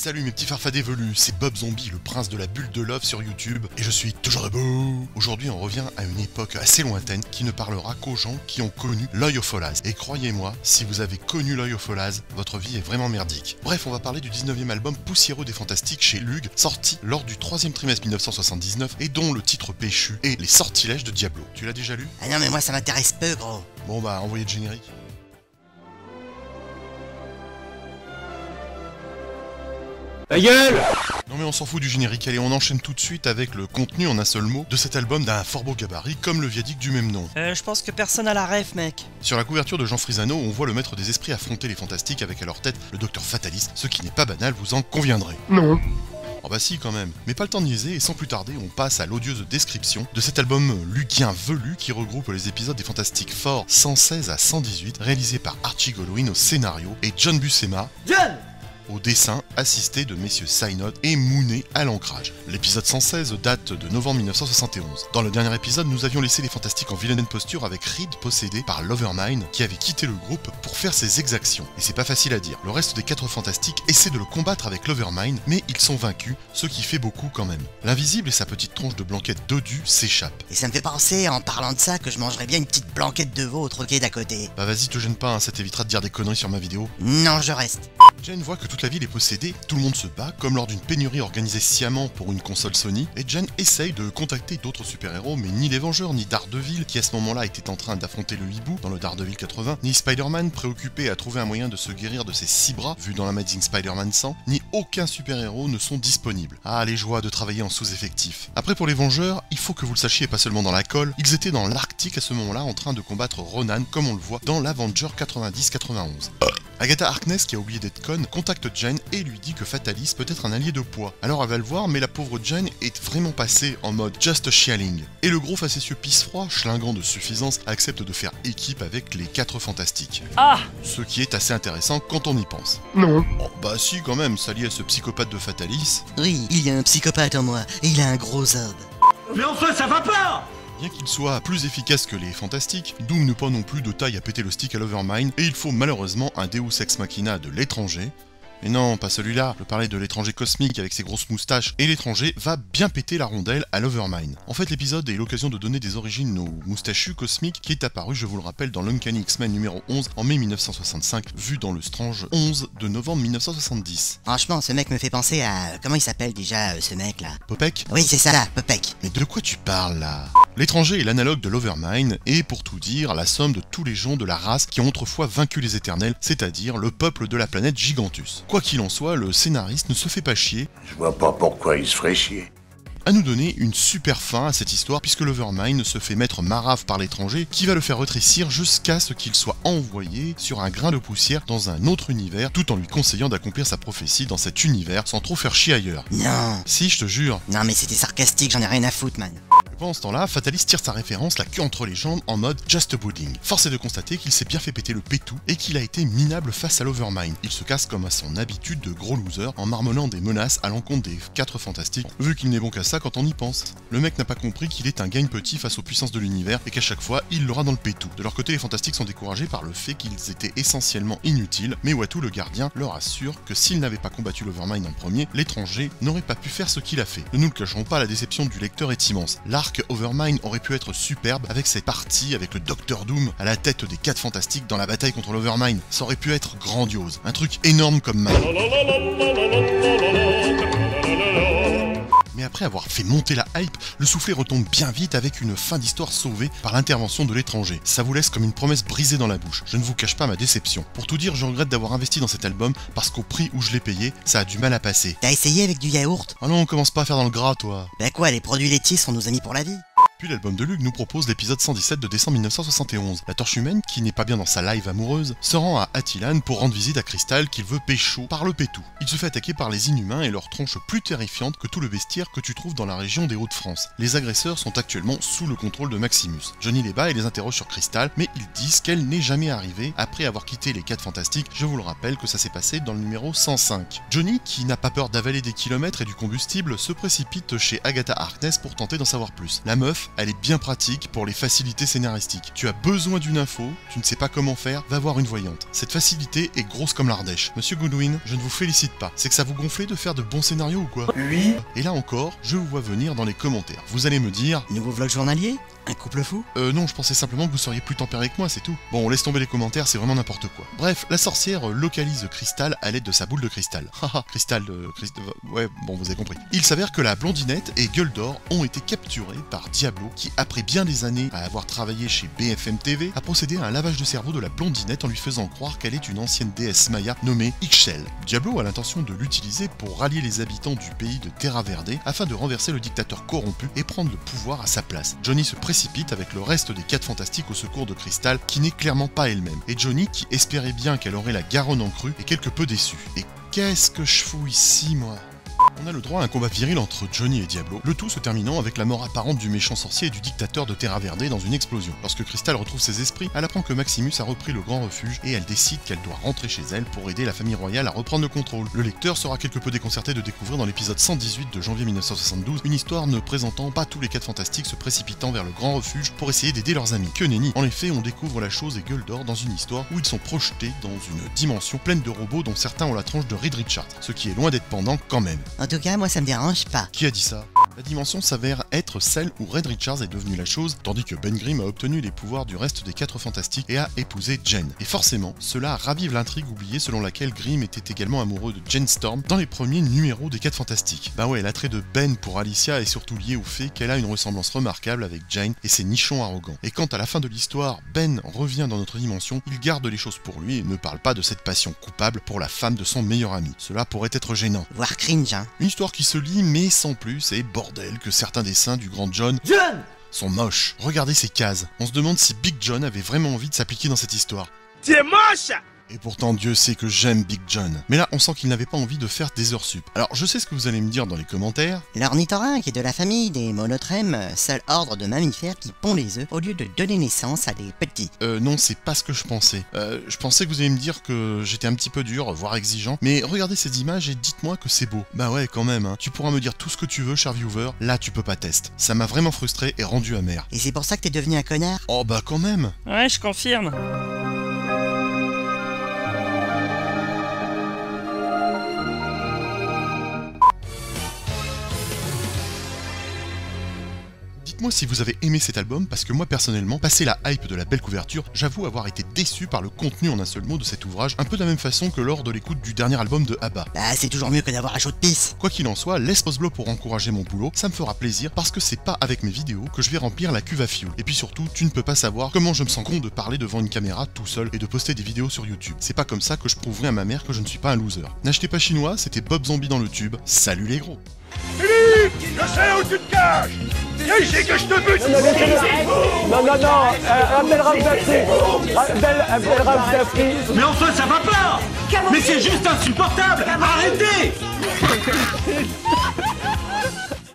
Salut mes petits farfadets velus, c'est Bob Zombie, le prince de la bulle de love sur YouTube, et je suis toujours debout. Aujourd'hui on revient à une époque assez lointaine qui ne parlera qu'aux gens qui ont connu l'œil au Folaz. Et croyez-moi, si vous avez connu l'œil au Folaz, votre vie est vraiment merdique. Bref, on va parler du 19e album poussiéreux des Fantastiques chez Lug, sorti lors du 3e trimestre 1979, et dont le titre péchu est Les Sortilèges de Diablo. Tu l'as déjà lu? Ah non mais moi ça m'intéresse peu gros. Bon bah, envoyez le générique. Ta gueule! Non mais on s'en fout du générique, allez on enchaîne tout de suite avec le contenu en un seul mot de cet album d'un fort beau gabarit comme le viaduc du même nom. Je pense que personne a la ref, mec. Sur la couverture de Jean Frisano, on voit le maître des esprits affronter les Fantastiques avec à leur tête le docteur Fatalis, ce qui n'est pas banal, vous en conviendrez. Non. Oh bah si quand même, mais pas le temps de niaiser et sans plus tarder on passe à l'odieuse description de cet album lugien velu qui regroupe les épisodes des Fantastiques Four 116 à 118 réalisés par Archie Goldwyn au scénario et John Buscema au dessin, assisté de messieurs Synod et Mooney à l'ancrage. L'épisode 116 date de novembre 1971. Dans le dernier épisode, nous avions laissé les Fantastiques en vilaine posture avec Reed possédé par l'Overmind qui avait quitté le groupe pour faire ses exactions. Et c'est pas facile à dire. Le reste des 4 Fantastiques essaient de le combattre avec l'Overmind, mais ils sont vaincus, ce qui fait beaucoup quand même. L'Invisible et sa petite tronche de blanquette dodue s'échappent. Et ça me fait penser, en parlant de ça, que je mangerais bien une petite blanquette de veau au troquet d'à côté. Bah vas-y, te gêne pas, hein, ça t'évitera de dire des conneries sur ma vidéo. Non, je reste. Jen voit que toute la ville est possédée, tout le monde se bat, comme lors d'une pénurie organisée sciemment pour une console Sony, et Jen essaye de contacter d'autres super-héros, mais ni les Vengeurs, ni Daredevil, qui à ce moment-là était en train d'affronter le hibou dans le Daredevil 80, ni Spider-Man, préoccupé à trouver un moyen de se guérir de ses 6 bras, vu dans l'Amazing Spider-Man 100, ni aucun super-héros ne sont disponibles. Ah, les joies de travailler en sous-effectif. Après pour les Vengeurs, il faut que vous le sachiez, pas seulement dans la colle, ils étaient dans l'Arctique à ce moment-là en train de combattre Ronan, comme on le voit dans l'Avenger 90-91. Agatha Harkness, qui a oublié d'être conne, contacte Jen et lui dit que Fatalis peut être un allié de poids. Alors elle va le voir, mais la pauvre Jen est vraiment passée en mode just chialing. Et le gros facétieux pisse-froid, schlingant de suffisance, accepte de faire équipe avec les 4 Fantastiques. Ah! Ce qui est assez intéressant quand on y pense. Non. Oh, bah si quand même, s'allier à ce psychopathe de Fatalis. Oui, il y a un psychopathe en moi, et il a un gros orbe. Mais enfin, ça va pas! Bien qu'il soit plus efficace que les Fantastiques, Doom n'est pas non plus de taille à péter le stick à l'Overmind, et il faut malheureusement un Deus Ex Machina de l'étranger. Mais non, pas celui-là, je parlais de l'étranger cosmique avec ses grosses moustaches, et l'étranger va bien péter la rondelle à l'Overmind. En fait, l'épisode est l'occasion de donner des origines au moustachus cosmique qui est apparu, je vous le rappelle, dans l'Uncanny X-Men numéro 11 en mai 1965, vu dans le Strange 11 de novembre 1970. Franchement, ce mec me fait penser à... Comment il s'appelle déjà, ce mec là? Popek? Oui, c'est ça là, Popek. Mais de quoi tu parles là? L'étranger est l'analogue de l'Overmind, et pour tout dire, la somme de tous les gens de la race qui ont autrefois vaincu les Éternels, c'est-à-dire le peuple de la planète Gigantus. Quoi qu'il en soit, le scénariste ne se fait pas chier. Je vois pas pourquoi il se ferait chier. À nous donner une super fin à cette histoire puisque l'Overmind se fait mettre marave par l'étranger qui va le faire rétrécir jusqu'à ce qu'il soit envoyé sur un grain de poussière dans un autre univers tout en lui conseillant d'accomplir sa prophétie dans cet univers sans trop faire chier ailleurs. Non. Si, je te jure. Non mais c'était sarcastique, j'en ai rien à foutre, man. Pendant ce temps-là, Fatalis tire sa référence la queue entre les jambes en mode just pudding. Force est de constater qu'il s'est bien fait péter le pétou et qu'il a été minable face à l'Overmind. Il se casse comme à son habitude de gros loser en marmonnant des menaces à l'encontre des 4 Fantastiques, vu qu'il n'est bon qu'à ça quand on y pense. Le mec n'a pas compris qu'il est un gagne petit face aux puissances de l'univers et qu'à chaque fois, il l'aura dans le pétou. De leur côté, les Fantastiques sont découragés par le fait qu'ils étaient essentiellement inutiles, mais Uatu le gardien leur assure que s'il n'avait pas combattu l'Overmind en premier, l'étranger n'aurait pas pu faire ce qu'il a fait. Ne nous le cacherons pas, la déception du lecteur est immense. L'arc Overmind aurait pu être superbe avec cette partie avec le Docteur Doom à la tête des 4 Fantastiques dans la bataille contre l'Overmind. Ça aurait pu être grandiose, un truc énorme comme man. Mais après avoir fait monter la hype, le soufflet retombe bien vite avec une fin d'histoire sauvée par l'intervention de l'étranger. Ça vous laisse comme une promesse brisée dans la bouche. Je ne vous cache pas ma déception. Pour tout dire, je regrette d'avoir investi dans cet album parce qu'au prix où je l'ai payé, ça a du mal à passer. T'as essayé avec du yaourt? Ah non, on commence pas à faire dans le gras, toi. Bah quoi, les produits laitiers sont nos amis pour la vie. Puis l'album de Lug nous propose l'épisode 117 de décembre 1971. La torche humaine, qui n'est pas bien dans sa live amoureuse, se rend à Attilan pour rendre visite à Crystal qu'il veut pécho par le pétou. Il se fait attaquer par les Inhumains et leur tronche plus terrifiante que tout le bestiaire que tu trouves dans la région des Hauts-de-France. Les agresseurs sont actuellement sous le contrôle de Maximus. Johnny les bat et les interroge sur Crystal, mais ils disent qu'elle n'est jamais arrivée après avoir quitté les 4 Fantastiques. Je vous le rappelle que ça s'est passé dans le numéro 105. Johnny, qui n'a pas peur d'avaler des kilomètres et du combustible, se précipite chez Agatha Harkness pour tenter d'en savoir plus. La meuf Bref, elle est bien pratique pour les facilités scénaristiques. Tu as besoin d'une info, tu ne sais pas comment faire, va voir une voyante. Cette facilité est grosse comme l'Ardèche. Monsieur Goodwin, je ne vous félicite pas. C'est que ça vous gonflait de faire de bons scénarios ou quoi? Oui. Et là encore, je vous vois venir dans les commentaires. Vous allez me dire... Nouveau vlog journalier? Un couple fou? Non, je pensais simplement que vous seriez plus tempéré que moi, c'est tout. Bon, laisse tomber les commentaires, c'est vraiment n'importe quoi. Bref, la sorcière localise Crystal à l'aide de sa boule de cristal. Haha, Crystal, ouais, bon, vous avez compris. Il s'avère que la blondinette et Gueldor ont été capturés par Diablo, qui, après bien des années à avoir travaillé chez BFM TV, a procédé à un lavage de cerveau de la blondinette en lui faisant croire qu'elle est une ancienne déesse maya nommée Ixchel. Diablo a l'intention de l'utiliser pour rallier les habitants du pays de Terra Verde afin de renverser le dictateur corrompu et prendre le pouvoir à sa place. Johnny se précipite avec le reste des 4 fantastiques au secours de Crystal, qui n'est clairement pas elle-même. Et Johnny, qui espérait bien qu'elle aurait la Garonne en crue, est quelque peu déçu. Et qu'est-ce que je fous ici, moi ? On a le droit à un combat viril entre Johnny et Diablo, le tout se terminant avec la mort apparente du méchant sorcier et du dictateur de Terra Verde dans une explosion. Lorsque Crystal retrouve ses esprits, elle apprend que Maximus a repris le grand refuge et elle décide qu'elle doit rentrer chez elle pour aider la famille royale à reprendre le contrôle. Le lecteur sera quelque peu déconcerté de découvrir dans l'épisode 118 de janvier 1972 une histoire ne présentant pas tous les 4 fantastiques se précipitant vers le grand refuge pour essayer d'aider leurs amis. Que nenni. En effet, on découvre la chose et Gueldor dans une histoire où ils sont projetés dans une dimension pleine de robots dont certains ont la tronche de Reed Richards, ce qui est loin d'être pendant quand même. En tout cas, moi ça me dérange pas. Qui a dit ça? La dimension s'avère être celle où Reed Richards est devenu la chose, tandis que Ben Grimm a obtenu les pouvoirs du reste des 4 fantastiques et a épousé Jen. Et forcément, cela ravive l'intrigue oubliée selon laquelle Grimm était également amoureux de Jen Storm dans les premiers numéros des 4 fantastiques. Bah ouais, l'attrait de Ben pour Alicia est surtout lié au fait qu'elle a une ressemblance remarquable avec Jane et ses nichons arrogants. Et quand à la fin de l'histoire, Ben revient dans notre dimension, il garde les choses pour lui et ne parle pas de cette passion coupable pour la femme de son meilleur ami. Cela pourrait être gênant. Voire cringe, hein. Une histoire qui se lit mais sans plus, et bordel que certains dessins du grand John sont moches. Regardez ces cases. On se demande si Big John avait vraiment envie de s'appliquer dans cette histoire. C'est moche. Et pourtant Dieu sait que j'aime Big John. Mais là on sent qu'il n'avait pas envie de faire des heures sup. Alors je sais ce que vous allez me dire dans les commentaires. L'ornithorynque est de la famille des monotrèmes, seul ordre de mammifères qui pond les œufs au lieu de donner naissance à des petits. Non, c'est pas ce que je pensais. Je pensais que vous alliez me dire que j'étais un petit peu dur, voire exigeant. Mais regardez ces images et dites-moi que c'est beau. Bah ouais, quand même, hein. Tu pourras me dire tout ce que tu veux, cher viewer. Là tu peux pas tester. Ça m'a vraiment frustré et rendu amer. Et c'est pour ça que t'es devenu un connard? Oh bah quand même. Ouais, je confirme. Dites-moi si vous avez aimé cet album, parce que moi personnellement, passé la hype de la belle couverture, j'avoue avoir été déçu par le contenu en un seul mot de cet ouvrage, un peu de la même façon que lors de l'écoute du dernier album de ABBA. Bah c'est toujours mieux que d'avoir un chaud de pisse. Quoi qu'il en soit, laisse Postblo pour encourager mon boulot, ça me fera plaisir parce que c'est pas avec mes vidéos que je vais remplir la cuve à fioul. Et puis surtout, tu ne peux pas savoir comment je me sens con de parler devant une caméra tout seul et de poster des vidéos sur YouTube. C'est pas comme ça que je prouverai à ma mère que je ne suis pas un loser. N'achetez pas chinois, c'était Bob Zombie dans le tube. Salut les gros. Je sais où tu te caches. Viens ici que je te bute. Non, Abdel Rauf Dafri. Mais enfin ça va pas. Mais c'est juste insupportable. Arrêtez.